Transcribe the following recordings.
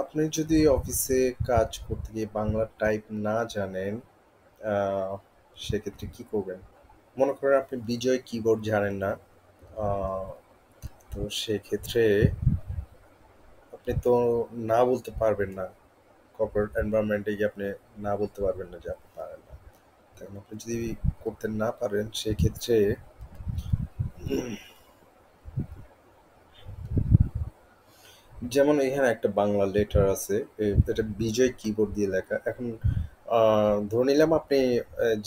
আপনি যদি অফিসে কাজ করতে গিয়ে বাংলা টাইপ না জানেন, আহ, সেক্ষেত্রে কি করবেন? মনে করেন আপনি বিজয় কিবোর্ড জানেন না। আহ, তো সেক্ষেত্রে আপনি তো না বলতে পারবেন না। কর্পোরেট এনভায়রনমেন্টে গিয়ে আপনি না বলতে পারবেন না যে আপনি পারেন না। কারণ আপনি যদি করতে না পারেন সেক্ষেত্রে যেমন এখানে একটা বাংলা লেটার আছে, এটা বিজয় কিবোর্ড দিয়ে লেখা। এখন ধরে নিলাম আপনি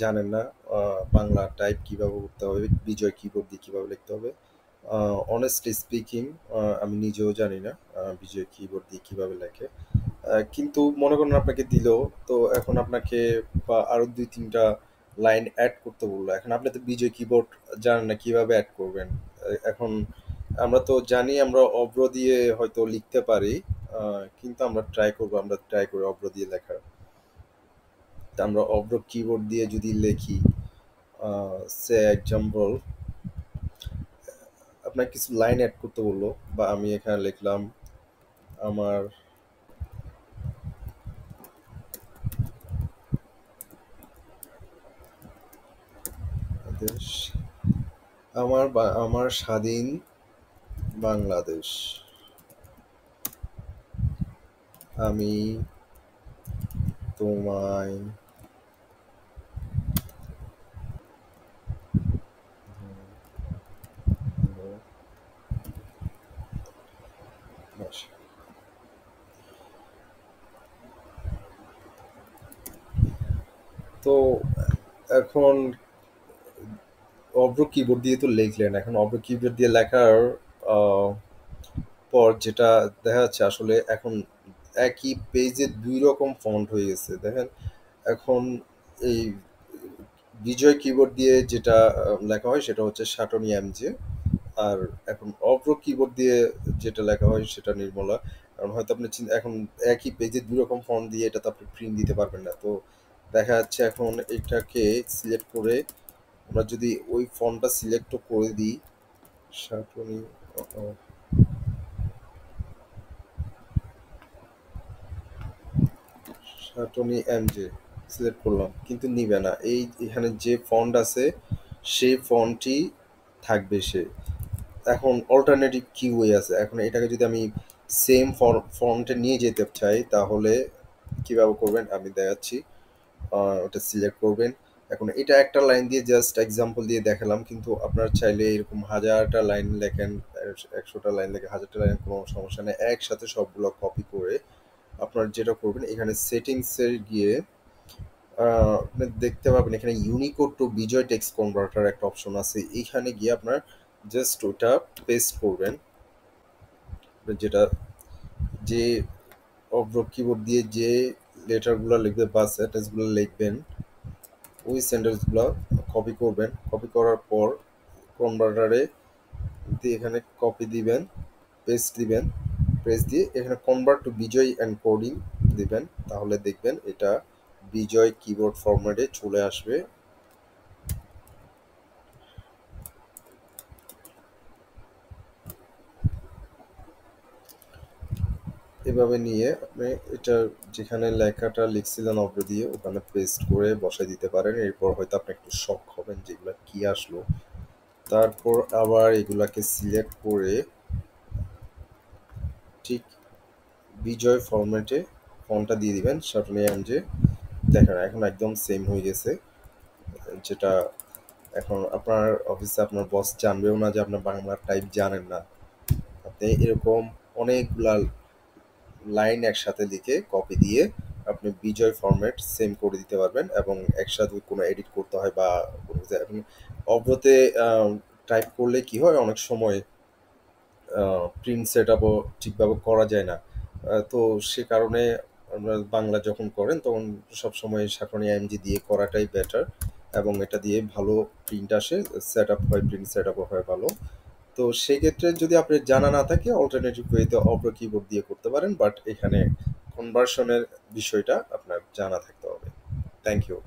জানেন না বাংলা টাইপ কিভাবে করতে হবে, বিজয় কিবোর্ড দিয়ে কিভাবে লিখতে হবে। অনেস্টলি স্পিকিং, আমি নিজেও জানি না বিজয় কিবোর্ড দিয়ে কিভাবে লেখে। কিন্তু মনে করেন আপনাকে দিল, তো এখন আপনাকে বা আরো দুই তিনটা লাইন অ্যাড করতে বললো। এখন আপনি তো বিজয় কিবোর্ড জানেন না, কিভাবে অ্যাড করবেন? এখন আমরা তো জানি আমরা অব্র দিয়ে হয়তো লিখতে পারি, কিন্তু আমরা ট্রাই করি অব্র দিয়ে লেখার। তা আমরা অব্র কিবোর্ড দিয়ে যদি লিখি, সে এক্সাম্পল আপনার কিছু লাইন অ্যাড করতে বললো, বা আমি এখানে লিখলাম আমার দেশ, আমার স্বাধীন বাংলাদেশ, আমি তোমায় ভালোবাসি। তো এখন অব্র কিবোর্ড দিয়ে তো লিখলেন, এখন অব্র কিবোর্ড দিয়ে লেখার আহ, পর যেটা দেখা যাচ্ছে আসলে এখন একই পেজে দুই রকম ফন্ট হয়ে গেছে, দেখেন। এখন এই বিজয় কিবোর্ড দিয়ে যেটা লেখা হয় সেটা হচ্ছে সাটনি এমজে। আর এখন অভ্র কিবোর্ড দিয়ে যেটা লেখা হয় সেটা নির্মলা। কারণ হয়তো আপনি এখন একই পেজে দুই রকম ফন্ট দিয়ে এটা তো আপনি প্রিন্ট দিতে পারবেন না। তো দেখা যাচ্ছে এখন এটাকে সিলেক্ট করে আমরা যদি ওই ফন্টটা সিলেক্ট করে দিই, সাটনি সাটনি এমজে সিলেক্ট করলাম, কিন্তু নিবে না। এখানে যে ফন্ট আছে সেই ফন্টই থাকবে সে। এখন অল্টারনেটিভ কি ওয়ে আছে, এখন এটাকে যদি আমি সেম ফন্টে নিয়ে যেতে চাই তাহলে কিভাবে করবেন আমি দেখাচ্ছি। ওটা সিলেক্ট করবেন। এখন এটা একটা লাইন দিয়ে জাস্ট এক্সাম্পল দিয়ে দেখালাম, কিন্তু আপনার চাইলে এরকম হাজারটা লাইন লেখেন, 100টা লাইন লেখেন, হাজারটা লাইন, কোনো সমস্যা নেই। একসাথে সবগুলো কপি করে আপনার যেটা করবেন, এখানে সেটিংসে গিয়ে আপনি দেখতে পাবেন এখানে Unicode to Bijoy text converter একটা অপশন আছে। এইখানে গিয়ে আপনার জাস্ট ওটা পেস্ট করবেন, যেটা যে অব্র কিবোর্ড দিয়ে যে লেটারগুলো লিখবে বা সেন্টেন্সগুলো লিখবেন, ওই সেন্টেন্সগুলো কপি করবেন। কপি করার পর কনভার্টারে দিয়ে এখানে কপি দিবেন, পেস্ট দিবেন, পেস্ট দিয়ে এখানে convert to Bijoy and coding দিবেন। তাহলে দেখবেন এটা বিজয় কিবোর্ড ফরম্যাটে চলে আসবে। এভাবে নিয়ে আপনি এটা যেখানে লেখাটা লিখছিলেন অব্র দিয়ে ওখানে পেস্ট করে বসাই দিতে পারেন। এরপর হয়তো আপনি একটু শক হবেন যে এগুলা কি আসলো। তারপর আবার এগুলাকে সিলেক্ট করে ঠিক বিজয় ফরম্যাটে ফন্টটা দিয়ে দিবেন, সাটনি এমজে। দেখেন এখন একদম সেম হয়ে গেছে। যেটা এখন আপনার অফিসে আপনার বস জানবেও না যে আপনার বাংলা টাইপ জানেন না। আপনি এরকম অনেকগুলা লাইন একসাথে লিখে কপি দিয়ে আপনি বিজয় ফরম্যাট সেম করে দিতে পারবেন, এবং একসাথে কোনো এডিট করতে হয় বা কোনো কিছু এখন অব্রতে টাইপ করলে কি হয়, অনেক সময় প্রিন্ট সেট আপও ঠিকভাবে করা যায় না। তো সে কারণে আমরা বাংলা যখন করেন তখন সবসময় সাকরণী আইএমজি দিয়ে করাটাই বেটার, এবং এটা দিয়ে ভালো প্রিন্ট আসে, সেট আপ হয়, প্রিন্ট সেট আপও হয় ভালো। তো সেক্ষেত্রে যদি আপনার জানা না থাকে অল্টারনেটিভ ওয়েতে অপর কিবোর্ড দিয়ে করতে পারেন, বাট এখানে কনভার্সনের বিষয়টা আপনার জানা থাকতে হবে। Thank you.